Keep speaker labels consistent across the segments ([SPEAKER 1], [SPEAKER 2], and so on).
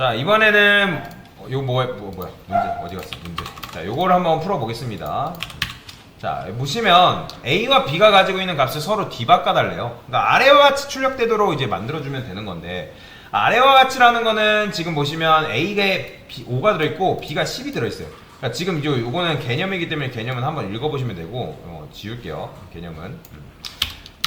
[SPEAKER 1] 자, 이번에는 요거 뭐야? 문제 어디 갔어? 문제. 자, 요거를 한번 풀어보겠습니다. 자, 보시면 A와 B가 가지고 있는 값을 서로 뒤바꿔달래요. 그러니까 아래와 같이 출력되도록 이제 만들어주면 되는 건데, 아래와 같이라는 거는 지금 보시면 A가 5가 들어있고 B가 10이 들어있어요. 그러니까 지금 요거는 개념이기 때문에 개념은 한번 읽어보시면 되고, 지울게요. 개념은.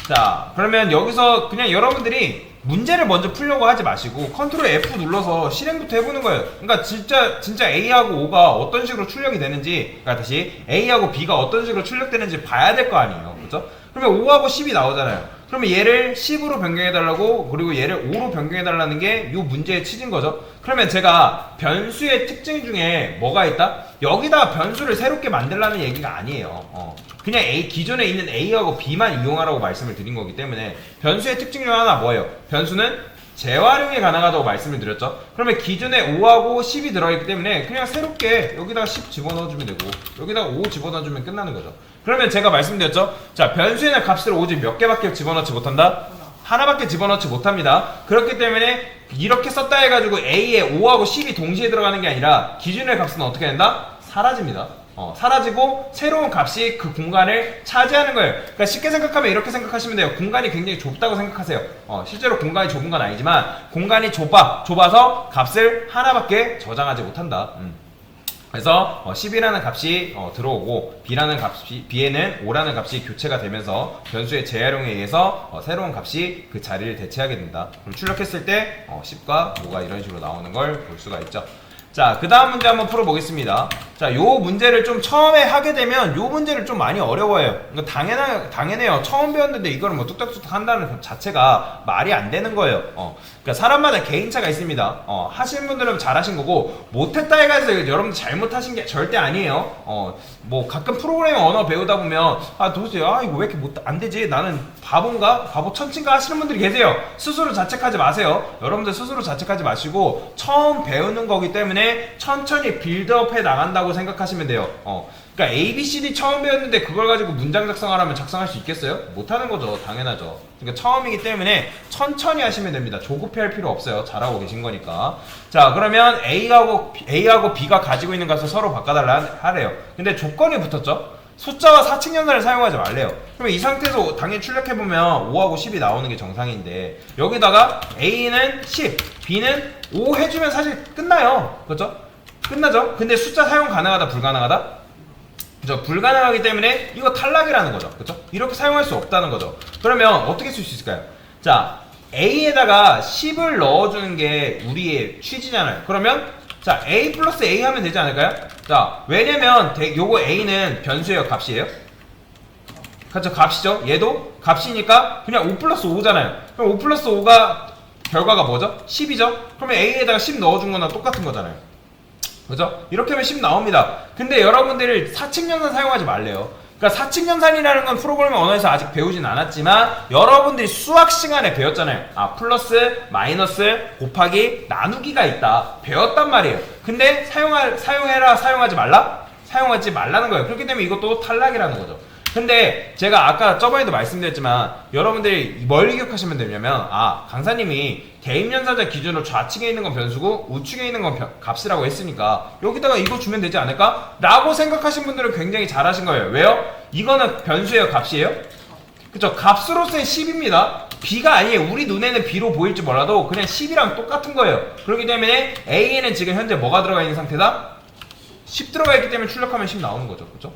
[SPEAKER 1] 자, 그러면 여기서 그냥 여러분들이 문제를 먼저 풀려고 하지 마시고 컨트롤 F 눌러서 실행부터 해보는 거예요. 그러니까 진짜 A하고 O가 어떤 식으로 출력이 되는지, 그러니까 다시 A하고 B가 어떤 식으로 출력되는지 봐야 될 거 아니에요. 그렇죠? 그러면 5하고 10이 나오잖아요. 그러면 얘를 10으로 변경해달라고, 그리고 얘를 5로 변경해달라는 게 이 문제의 취지인 거죠. 그러면 제가 변수의 특징 중에 뭐가 있다? 여기다 변수를 새롭게 만들라는 얘기가 아니에요. 그냥 기존에 있는 A하고 B만 이용하라고 말씀을 드린 거기 때문에 변수의 특징 중 하나 뭐예요? 변수는 재활용이 가능하다고 말씀을 드렸죠. 그러면 기존에 5하고 10이 들어있기 때문에 그냥 새롭게 여기다가 10 집어넣어주면 되고 여기다가 5 집어넣어주면 끝나는 거죠. 그러면 제가 말씀드렸죠. 자, 변수에는 값을 오직 몇 개밖에 집어넣지 못한다? 하나밖에 집어넣지 못합니다. 그렇기 때문에 이렇게 썼다 해가지고 A에 5하고 10이 동시에 들어가는 게 아니라 기준의 값은 어떻게 된다? 사라집니다. 사라지고 새로운 값이 그 공간을 차지하는 거예요. 그러니까 쉽게 생각하면 이렇게 생각하시면 돼요. 공간이 굉장히 좁다고 생각하세요. 실제로 공간이 좁은 건 아니지만 공간이 좁아서 값을 하나밖에 저장하지 못한다. 그래서 10이라는 값이 들어오고 B에는 5라는 값이 교체가 되면서 변수의 재활용에 의해서 새로운 값이 그 자리를 대체하게 된다. 그럼 출력했을 때 10과 5가 이런 식으로 나오는 걸 볼 수가 있죠. 자, 그 다음 문제 한번 풀어보겠습니다. 자, 요 문제를 좀 처음에 하게 되면 요 문제를 좀 많이 어려워해요. 그러니까 당연해요. 처음 배웠는데 이거를 뭐 뚝딱뚝딱 한다는 것 자체가 말이 안 되는 거예요. 그러니까 사람마다 개인차가 있습니다. 하시는 분들은 잘하신 거고, 못했다 해가지고 여러분들 잘못하신 게 절대 아니에요. 뭐 가끔 프로그래밍 언어 배우다 보면 도대체 이거 왜 이렇게 안 되지? 나는 바본가? 바보 천친가? 하시는 분들이 계세요. 스스로 자책하지 마세요. 여러분들 스스로 자책하지 마시고 처음 배우는 거기 때문에 천천히 빌드업 해 나간다고 생각하시면 돼요. 그러니까 ABCD 처음 배웠는데 그걸 가지고 문장 작성하라면 작성할 수 있겠어요? 못하는 거죠. 당연하죠. 그러니까 처음이기 때문에 천천히 하시면 됩니다. 조급해 할 필요 없어요. 잘하고 계신 거니까. 자, 그러면 A하고 B가 가지고 있는 값을 서로 바꿔달라 하래요. 근데 조건이 붙었죠? 숫자와 사칙연산을 사용하지 말래요. 그러면 이 상태에서 당연히 출력해보면 5하고 10이 나오는 게 정상인데, 여기다가 A는 10, B는 5 해주면 사실 끝나요. 그렇죠? 끝나죠? 근데 숫자 사용 가능하다, 불가능하다? 그죠? 불가능하기 때문에 이거 탈락이라는 거죠. 그렇죠? 이렇게 사용할 수 없다는 거죠. 그러면 어떻게 쓸 수 있을까요? 자, A에다가 10을 넣어주는 게 우리의 취지잖아요. 그러면 자, A 플러스 A 하면 되지 않을까요? 자, 왜냐면 요거 A는 변수예요, 값이에요? 그렇죠? 값이죠? 얘도 값이니까 그냥 5 플러스 5잖아요. 그럼 5 플러스 5가 결과가 뭐죠? 10이죠? 그러면 A에다가 10 넣어준 거나 똑같은 거잖아요. 그죠? 이렇게 하면 10 나옵니다. 근데 여러분들이 사칙연산 사용하지 말래요. 그러니까 사칙연산이라는 건 프로그래밍 언어에서 아직 배우진 않았지만 여러분들이 수학 시간에 배웠잖아요. 플러스, 마이너스, 곱하기, 나누기가 있다. 배웠단 말이에요. 근데 사용해라, 사용하지 말라? 사용하지 말라는 거예요. 그렇기 때문에 이것도 탈락이라는 거죠. 근데 제가 아까 저번에도 말씀드렸지만 여러분들이 뭘 기억하시면 되냐면 강사님이 대입연산자 기준으로 좌측에 있는 건 변수고 우측에 있는 건 값이라고 했으니까 여기다가 이거 주면 되지 않을까? 라고 생각하신 분들은 굉장히 잘하신 거예요. 왜요? 이거는 변수예요, 값이에요? 그쵸? 값으로서의 10입니다. B가 아니에요. 우리 눈에는 B로 보일지 몰라도 그냥 10이랑 똑같은 거예요. 그렇기 때문에 A에는 지금 현재 뭐가 들어가 있는 상태다? 10 들어가 있기 때문에 출력하면 10 나오는 거죠. 그쵸?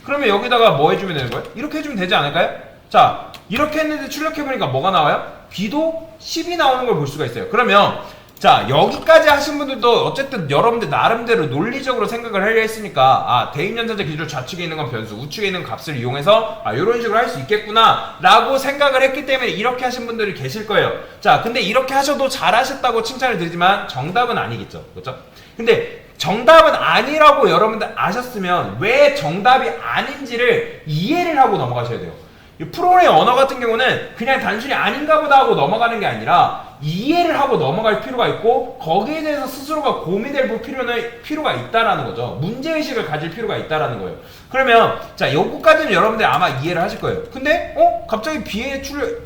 [SPEAKER 1] 그러면 여기다가 뭐 해주면 되는 거예요? 이렇게 해주면 되지 않을까요? 자, 이렇게 했는데 출력해보니까 뭐가 나와요? B도 10이 나오는 걸 볼 수가 있어요. 그러면 자, 여기까지 하신 분들도 어쨌든 여러분들 나름대로 논리적으로 생각을 하려 했으니까 대입연산자 기준으로 좌측에 있는 건 변수, 우측에 있는 값을 이용해서 이런 식으로 할 수 있겠구나 라고 생각을 했기 때문에 이렇게 하신 분들이 계실 거예요. 자, 근데 이렇게 하셔도 잘하셨다고 칭찬을 드리지만 정답은 아니겠죠. 그렇죠? 근데 정답은 아니라고 여러분들 아셨으면 왜 정답이 아닌지를 이해를 하고 넘어가셔야 돼요. 이 프로그래밍 언어 같은 경우는 그냥 단순히 아닌가 보다 하고 넘어가는 게 아니라 이해를 하고 넘어갈 필요가 있고 거기에 대해서 스스로가 고민해볼 필요가 있다라는 거죠. 문제의식을 가질 필요가 있다라는 거예요. 그러면 자, 요거까지는 여러분들 아마 이해를 하실 거예요. 근데 갑자기 B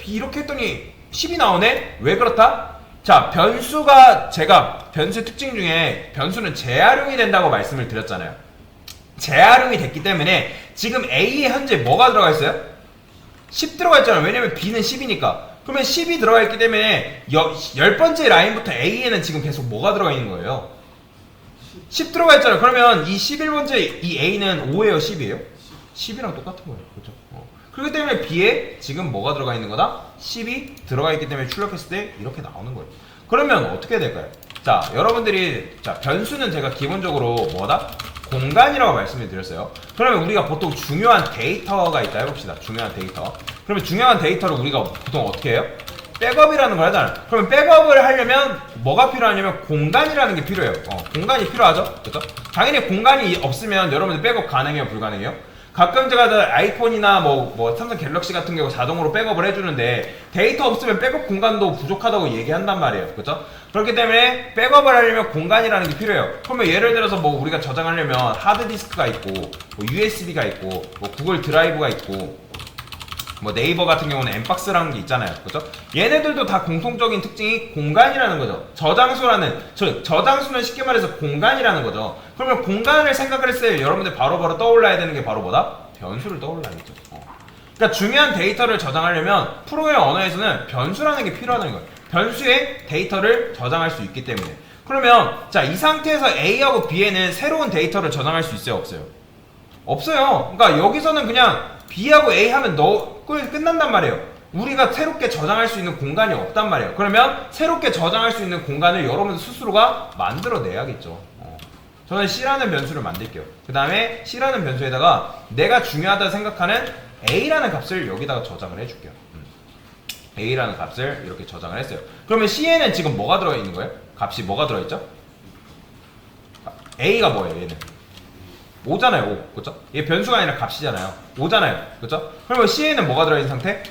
[SPEAKER 1] 이렇게 했더니 10이 나오네? 왜 그렇다? 자, 변수가 제가 변수의 특징 중에 변수는 재활용이 된다고 말씀을 드렸잖아요. 재활용이 됐기 때문에 지금 A에 현재 뭐가 들어가 있어요? 10 들어가 있잖아요. 왜냐면 B는 10이니까. 그러면 10이 들어가 있기 때문에 10번째 라인부터 A에는 지금 계속 뭐가 들어가 있는 거예요? 10 들어가 있잖아요. 그러면 이 11번째 이 A는 5예요? 10이에요? 10이랑 똑같은 거예요. 그렇죠? 그렇기 때문에 B에 지금 뭐가 들어가 있는 거다? 10이 들어가 있기 때문에 출력했을 때 이렇게 나오는 거예요. 그러면 어떻게 될까요? 자, 여러분들이 자, 변수는 제가 기본적으로 뭐다? 공간이라고 말씀을 드렸어요. 그러면 우리가 보통 중요한 데이터가 있다 해봅시다. 중요한 데이터. 그러면 중요한 데이터를 우리가 보통 어떻게 해요? 백업이라는 걸 하잖아요. 그러면 백업을 하려면 뭐가 필요하냐면 공간이라는 게 필요해요. 공간이 필요하죠? 그렇죠? 당연히 공간이 없으면 여러분들 백업 가능해요? 불가능해요? 가끔 제가 아이폰이나 뭐 삼성 갤럭시 같은 경우 자동으로 백업을 해주는데 데이터 없으면 백업 공간도 부족하다고 얘기한단 말이에요. 그렇죠? 그렇기 때문에 백업을 하려면 공간이라는 게 필요해요. 그러면 예를 들어서 뭐 우리가 저장하려면 하드디스크가 있고 뭐 USB가 있고 뭐 구글 드라이브가 있고 뭐 네이버 같은 경우는 엠박스라는 게 있잖아요. 그죠? 얘네들도 다 공통적인 특징이 공간이라는 거죠. 저장수는 쉽게 말해서 공간이라는 거죠. 그러면 공간을 생각을 했을 때 여러분들 바로바로 떠올라야 되는 게 바로 뭐다? 변수를 떠올라야겠죠. 그러니까 중요한 데이터를 저장하려면 프로그램 언어에서는 변수라는 게 필요하다는 거예요. 변수에 데이터를 저장할 수 있기 때문에. 그러면 자, 이 상태에서 A하고 B에는 새로운 데이터를 저장할 수 있어요? 없어요? 없어요. 그러니까 여기서는 그냥 B하고 A 하면 끝난단 말이에요. 우리가 새롭게 저장할 수 있는 공간이 없단 말이에요. 그러면 새롭게 저장할 수 있는 공간을 여러분들 스스로가 만들어내야겠죠. 저는 C라는 변수를 만들게요. 그 다음에 C라는 변수에다가 내가 중요하다 생각하는 A라는 값을 여기다가 저장을 해줄게요. A라는 값을 이렇게 저장을 했어요. 그러면 C에는 지금 뭐가 들어있는 거예요? 값이 뭐가 들어있죠? A가 뭐예요? 얘는 5잖아요. 5. 그쵸? 얘 변수가 아니라 값이잖아요. 5잖아요. 그쵸? 그러면 C에는 뭐가 들어있는 상태?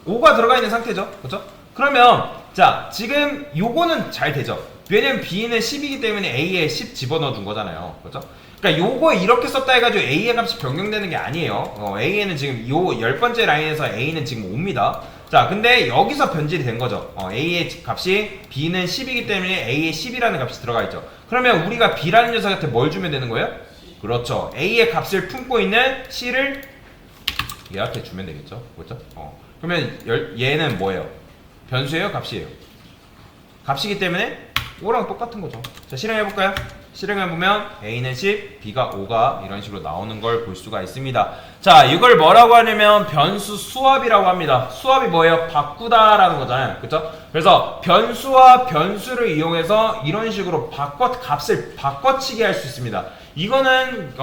[SPEAKER 1] 5가 들어가 있는 상태죠. 그쵸? 그러면 자, 지금 요거는 잘 되죠. 왜냐면 B는 10이기 때문에 A에 10 집어넣어 준 거잖아요. 그쵸? 그러니까 요거 이렇게 썼다 해가지고 A의 값이 변경되는 게 아니에요. A에는 지금 요 10번째 라인에서 A는 지금 5입니다. 자, 근데 여기서 변질이 된 거죠. A의 값이 B는 10이기 때문에 A에 10이라는 값이 들어가 있죠. 그러면 우리가 B라는 녀석한테 뭘 주면 되는 거예요? 그렇죠. A의 값을 품고 있는 C를 얘한테 주면 되겠죠. 그렇죠? 그러면 얘는 뭐예요? 변수예요? 값이에요? 값이기 때문에 5랑 똑같은 거죠. 자, 실행해볼까요? 실행해보면 A는 10, B가 5가 이런 식으로 나오는 걸 볼 수가 있습니다. 자, 이걸 뭐라고 하냐면 변수 수합이라고 합니다. 수합이 뭐예요? 바꾸다라는 거잖아요. 그쵸? 그래서 변수와 변수를 이용해서 이런 식으로 값을 바꿔치기 할 수 있습니다. 이거는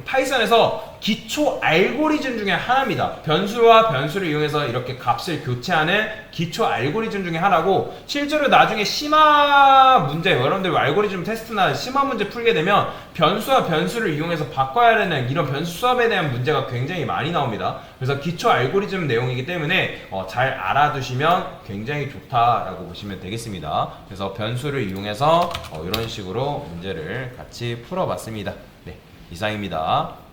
[SPEAKER 1] 파이썬에서 기초 알고리즘 중에 하나입니다. 변수와 변수를 이용해서 이렇게 값을 교체하는 기초 알고리즘 중에 하나고, 실제로 나중에 심화 문제, 여러분들 알고리즘 테스트나 심화 문제 풀게 되면 변수와 변수를 이용해서 바꿔야 되는 이런 변수 수합에 대한 문제가 굉장히 많이 나옵니다. 그래서 기초 알고리즘 내용이기 때문에 잘 알아두시면 굉장히 좋다라고 보시면 되겠습니다. 그래서 변수를 이용해서 이런 식으로 문제를 같이 풀어봤습니다. 네, 이상입니다.